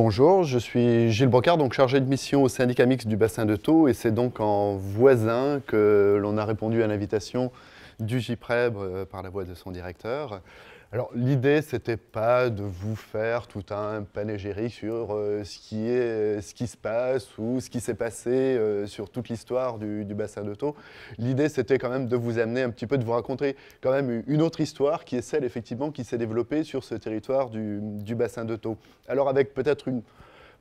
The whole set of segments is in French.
Bonjour, je suis Gilles Brocard, donc chargé de mission au syndicat mixte du bassin de Thau, et c'est donc en voisin que l'on a répondu à l'invitation du GIPREB par la voix de son directeur. Alors l'idée, c'était pas de vous faire tout un panégyrique sur ce qui se passe ou ce qui s'est passé sur toute l'histoire du bassin de Thau. L'idée, c'était quand même de vous amener un petit peu, de vous raconter quand même une autre histoire qui est celle effectivement qui s'est développée sur ce territoire du bassin de Thau. Alors avec peut-être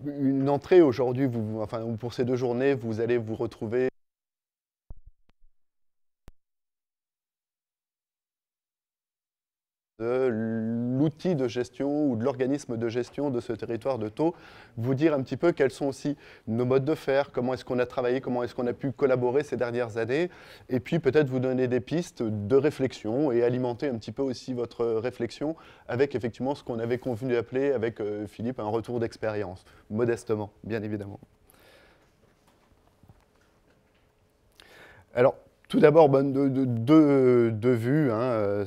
une entrée aujourd'hui, enfin pour ces 2 journées, vous allez vous retrouver de l'outil de gestion ou de l'organisme de gestion de ce territoire de Thau, vous dire un petit peu quels sont aussi nos modes de faire, comment est-ce qu'on a travaillé, comment est-ce qu'on a pu collaborer ces dernières années, et puis peut-être vous donner des pistes de réflexion et alimenter un petit peu aussi votre réflexion avec effectivement ce qu'on avait convenu d'appeler avec Philippe un retour d'expérience, modestement, bien évidemment. Alors, tout d'abord, deux vues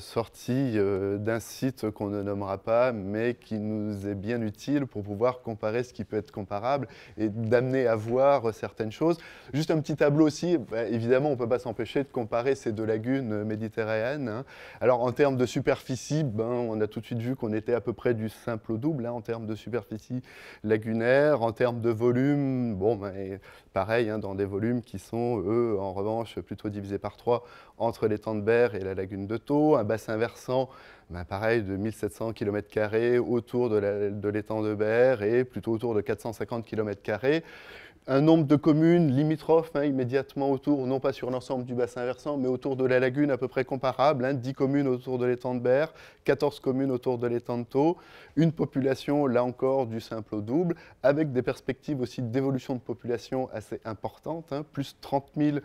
sorties d'un site qu'on ne nommera pas, mais qui nous est bien utile pour pouvoir comparer ce qui peut être comparable et d'amener à voir certaines choses. Juste un petit tableau aussi, évidemment, on ne peut pas s'empêcher de comparer ces 2 lagunes méditerranéennes. Alors, en termes de superficie, on a tout de suite vu qu'on était à peu près du simple au double, en termes de superficie lagunaire. En termes de volume, pareil, dans des volumes qui sont, eux, en revanche, plutôt divisés par 3 entre l'étang de Berre et la lagune de Thau. Un bassin versant, pareil, de 1700 km² autour de l'étang de Berre et plutôt autour de 450 km². Un nombre de communes limitrophes immédiatement autour, non pas sur l'ensemble du bassin versant, mais autour de la lagune à peu près comparable, 10 communes autour de l'étang de Berre, 14 communes autour de l'étang de Thau, une population, là encore, du simple au double, avec des perspectives aussi d'évolution de population assez importantes, plus 30 000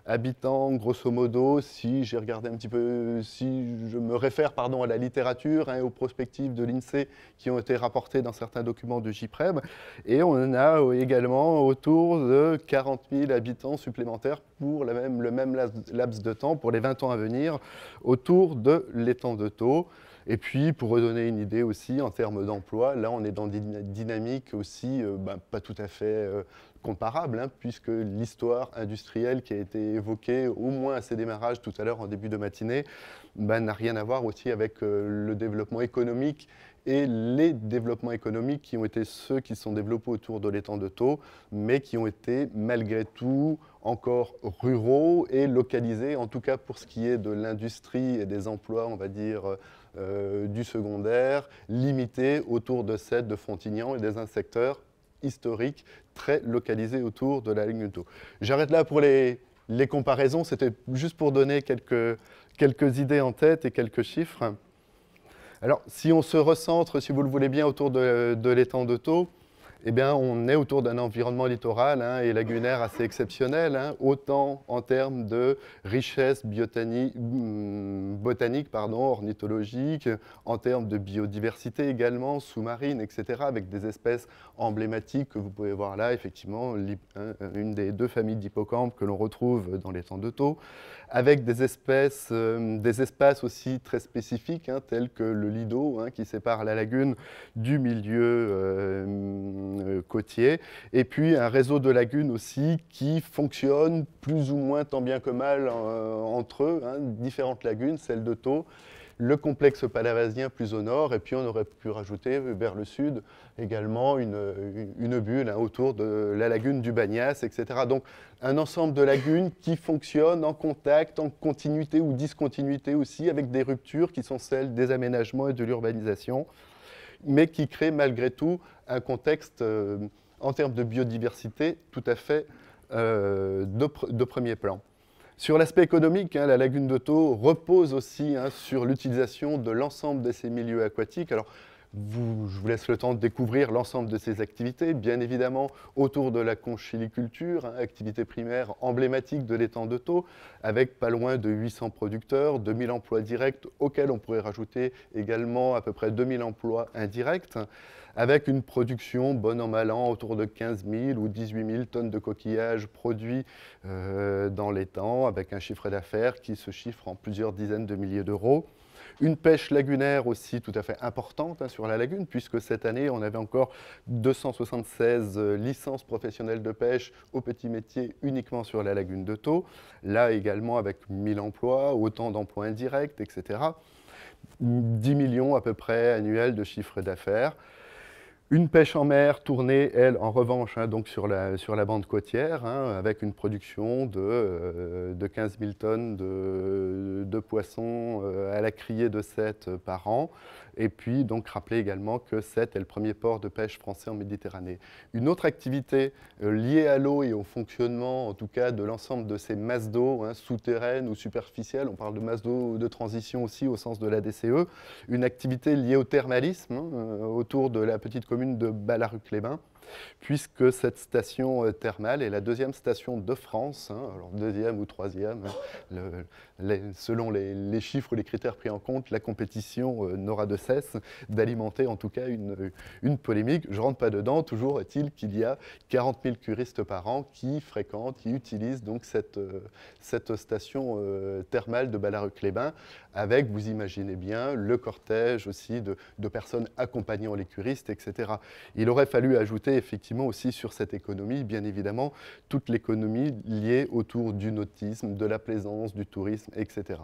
habitants, grosso modo, si j'ai regardé un petit peu, si je me réfère à la littérature et aux prospectives de l'INSEE qui ont été rapportées dans certains documents de GIPREB. Et on en a également autour de 40 000 habitants supplémentaires pour le même laps de temps, pour les 20 ans à venir, autour de l'étang de Thau. Et puis, pour redonner une idée aussi, en termes d'emploi, là, on est dans des dynamiques aussi pas tout à fait comparables, puisque l'histoire industrielle qui a été évoquée, au moins à ses démarrages tout à l'heure en début de matinée, n'a rien à voir aussi avec le développement économique et les développements économiques qui ont été ceux qui sont développés autour de l'étang de Thau, mais qui ont été malgré tout encore ruraux et localisés, en tout cas pour ce qui est de l'industrie et des emplois, on va dire, du secondaire, limités autour de Sète, de Frontignan et des un secteur historique très localisé autour de la ligne de Thau. J'arrête là pour les comparaisons, c'était juste pour donner quelques idées en tête et quelques chiffres. Alors, si on se recentre, si vous le voulez bien, autour de l'étang de Thau, eh bien, on est autour d'un environnement littoral et lagunaire assez exceptionnel, autant en termes de richesse botanique, ornithologique, en termes de biodiversité également, sous-marine, etc., avec des espèces emblématiques que vous pouvez voir là, effectivement, une des 2 familles d'hippocampes que l'on retrouve dans l'étang de Thau, avec des espaces aussi très spécifiques, tels que le lido, qui sépare la lagune du milieu côtier, et puis un réseau de lagunes aussi qui fonctionne plus ou moins tant bien que mal entre eux, différentes lagunes, celle de Thau, le complexe palavasien plus au nord, et puis on aurait pu rajouter vers le sud également une bulle autour de la lagune du Bagnas, etc. Donc un ensemble de lagunes qui fonctionnent en contact, en continuité ou discontinuité aussi, avec des ruptures qui sont celles des aménagements et de l'urbanisation, mais qui créent malgré tout un contexte en termes de biodiversité tout à fait de premier plan. Sur l'aspect économique, la lagune de Thau repose aussi sur l'utilisation de l'ensemble de ces milieux aquatiques. Alors, je vous laisse le temps de découvrir l'ensemble de ces activités, bien évidemment autour de la conchiliculture, activité primaire emblématique de l'étang de Thau, avec pas loin de 800 producteurs, 2000 emplois directs, auxquels on pourrait rajouter également à peu près 2000 emplois indirects, avec une production, bon an mal an, autour de 15 000 ou 18 000 tonnes de coquillages produits dans l'étang, avec un chiffre d'affaires qui se chiffre en plusieurs dizaines de milliers d'euros. Une pêche lagunaire aussi tout à fait importante sur la lagune, puisque cette année, on avait encore 276 licences professionnelles de pêche au petit métier uniquement sur la lagune de Thau. Là également avec 1000 emplois, autant d'emplois indirects, etc. 10 millions à peu près annuels de chiffre d'affaires. Une pêche en mer tournée, elle, en revanche, donc sur la bande côtière, avec une production de 15 000 tonnes de poissons à la criée de Sète par an. Et puis, donc, rappeler également que Sète est le premier port de pêche français en Méditerranée. Une autre activité liée à l'eau et au fonctionnement, en tout cas, de l'ensemble de ces masses d'eau, souterraines ou superficielles, on parle de masses d'eau de transition aussi au sens de la DCE, une activité liée au thermalisme autour de la petite commune de Ballaruc-les-Bains, puisque cette station thermale est la deuxième station de France, alors deuxième ou troisième, selon les chiffres ou les critères pris en compte, la compétition n'aura de cesse d'alimenter en tout cas une polémique. Je ne rentre pas dedans, toujours est-il qu'il y a 40 000 curistes par an qui fréquentent, qui utilisent donc cette station thermale de Ballaruc-les-Bains, avec, vous imaginez bien, le cortège aussi de personnes accompagnant les curistes, etc. Il aurait fallu ajouter effectivement aussi sur cette économie, bien évidemment, toute l'économie liée autour du nautisme, de la plaisance, du tourisme, etc.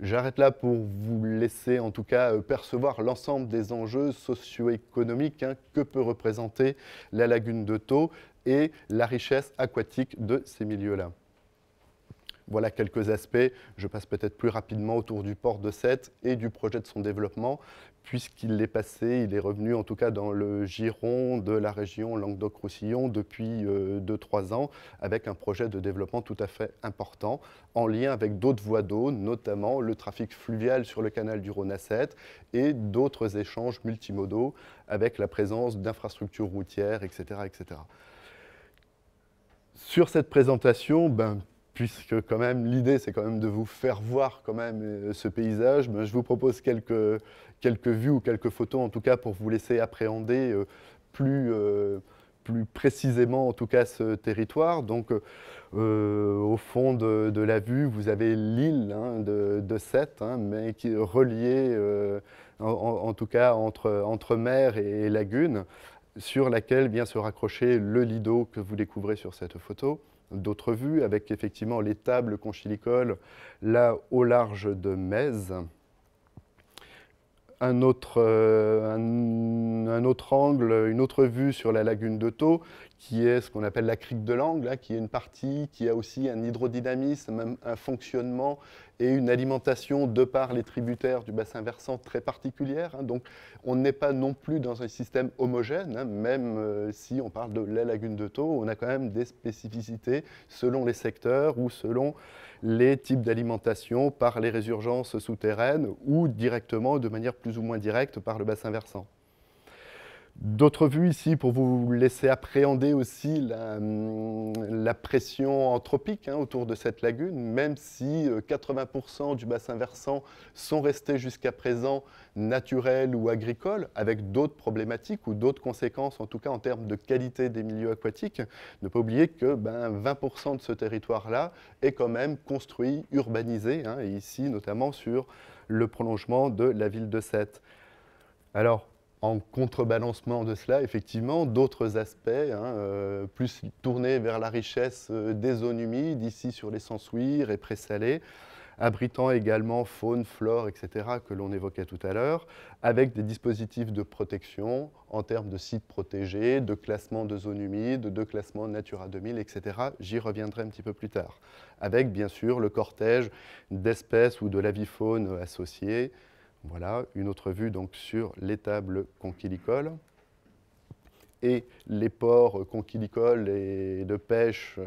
J'arrête là pour vous laisser en tout cas percevoir l'ensemble des enjeux socio-économiques que peut représenter la lagune de Thau et la richesse aquatique de ces milieux-là. Voilà quelques aspects. Je passe peut-être plus rapidement autour du port de Sète et du projet de son développement, puisqu'il est passé, il est revenu en tout cas dans le giron de la région Languedoc-Roussillon depuis 2-3 ans, avec un projet de développement tout à fait important, en lien avec d'autres voies d'eau, notamment le trafic fluvial sur le canal du Rhône à Sète et d'autres échanges multimodaux avec la présence d'infrastructures routières, etc., etc. Sur cette présentation, puisque quand même l'idée c'est quand même de vous faire voir quand même ce paysage, je vous propose quelques vues ou quelques photos en tout cas pour vous laisser appréhender plus précisément en tout cas ce territoire. Donc au fond de la vue vous avez l'île de Sète, mais qui est reliée en tout cas entre mer et lagune, sur laquelle vient se raccrocher le lido que vous découvrez sur cette photo. D'autres vues, avec effectivement l'étable conchilicoles là au large de Metz. Un autre angle, une autre vue sur la lagune de Thau, qui est ce qu'on appelle la crique de l'Angle, qui est une partie qui a aussi un hydrodynamisme, même un fonctionnement et une alimentation de par les tributaires du bassin versant très particulière. Donc on n'est pas non plus dans un système homogène, même si on parle de la lagune de Thau, on a quand même des spécificités selon les secteurs ou selon les types d'alimentation par les résurgences souterraines ou directement, de manière plus ou moins directe, par le bassin versant. D'autres vues ici pour vous laisser appréhender aussi la pression anthropique autour de cette lagune, même si 80% du bassin versant sont restés jusqu'à présent naturels ou agricoles, avec d'autres problématiques ou d'autres conséquences, en tout cas en termes de qualité des milieux aquatiques. Ne pas oublier que 20% de ce territoire-là est quand même construit, urbanisé, et ici notamment sur le prolongement de la ville de Sète. Alors, en contrebalancement de cela, effectivement, d'autres aspects, plus tournés vers la richesse des zones humides, ici sur les Sansouires et Présalé, abritant également faune, flore, etc., que l'on évoquait tout à l'heure, avec des dispositifs de protection en termes de sites protégés, de classement de zones humides, de classement Natura 2000, etc. J'y reviendrai un petit peu plus tard. Avec, bien sûr, le cortège d'espèces ou de l'avifaune associée. Voilà, une autre vue donc sur l'étable conchilicole et les ports conchilicoles et de pêche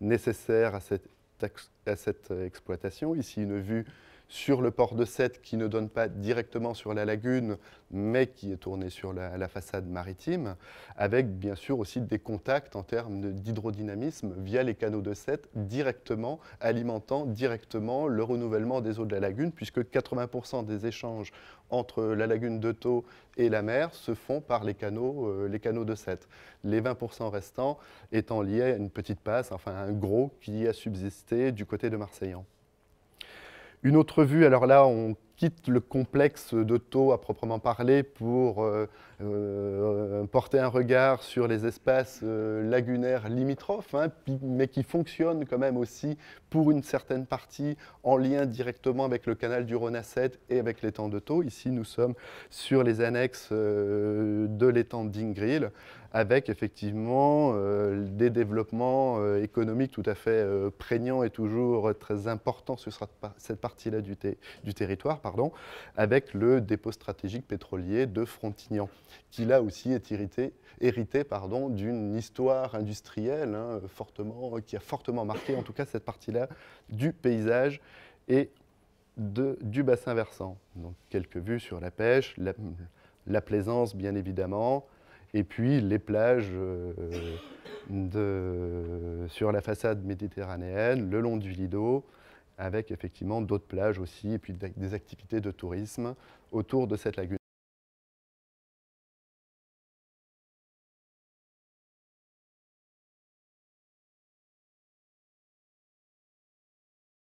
nécessaires à cette exploitation. Ici, une vue sur le port de Sète qui ne donne pas directement sur la lagune, mais qui est tournée sur la façade maritime, avec bien sûr aussi des contacts en termes d'hydrodynamisme via les canaux de Sète, directement alimentant directement le renouvellement des eaux de la lagune, puisque 80% des échanges entre la lagune de Thau et la mer se font par les canaux de Sète. Les 20% restants étant liés à une petite passe, enfin un gros qui a subsisté du côté de Marseillan. Une autre vue, alors là, on quitte le complexe de Thau à proprement parler pour porter un regard sur les espaces lagunaires limitrophes, hein, mais qui fonctionnent quand même aussi pour une certaine partie en lien directement avec le canal du Rhône à 7 et avec l'étang de Thau. Ici, nous sommes sur les annexes de l'étang d'Ingrill, avec effectivement des développements économiques tout à fait prégnants et toujours très importants sur cette partie-là du territoire, pardon, avec le dépôt stratégique pétrolier de Frontignan, qui là aussi est hérité d'une histoire industrielle hein, qui a fortement marqué en tout cas cette partie-là du paysage et du bassin versant. Donc quelques vues sur la pêche, la plaisance bien évidemment, et puis les plages sur la façade méditerranéenne, le long du Lido, avec effectivement d'autres plages aussi, et puis des activités de tourisme autour de cette lagune.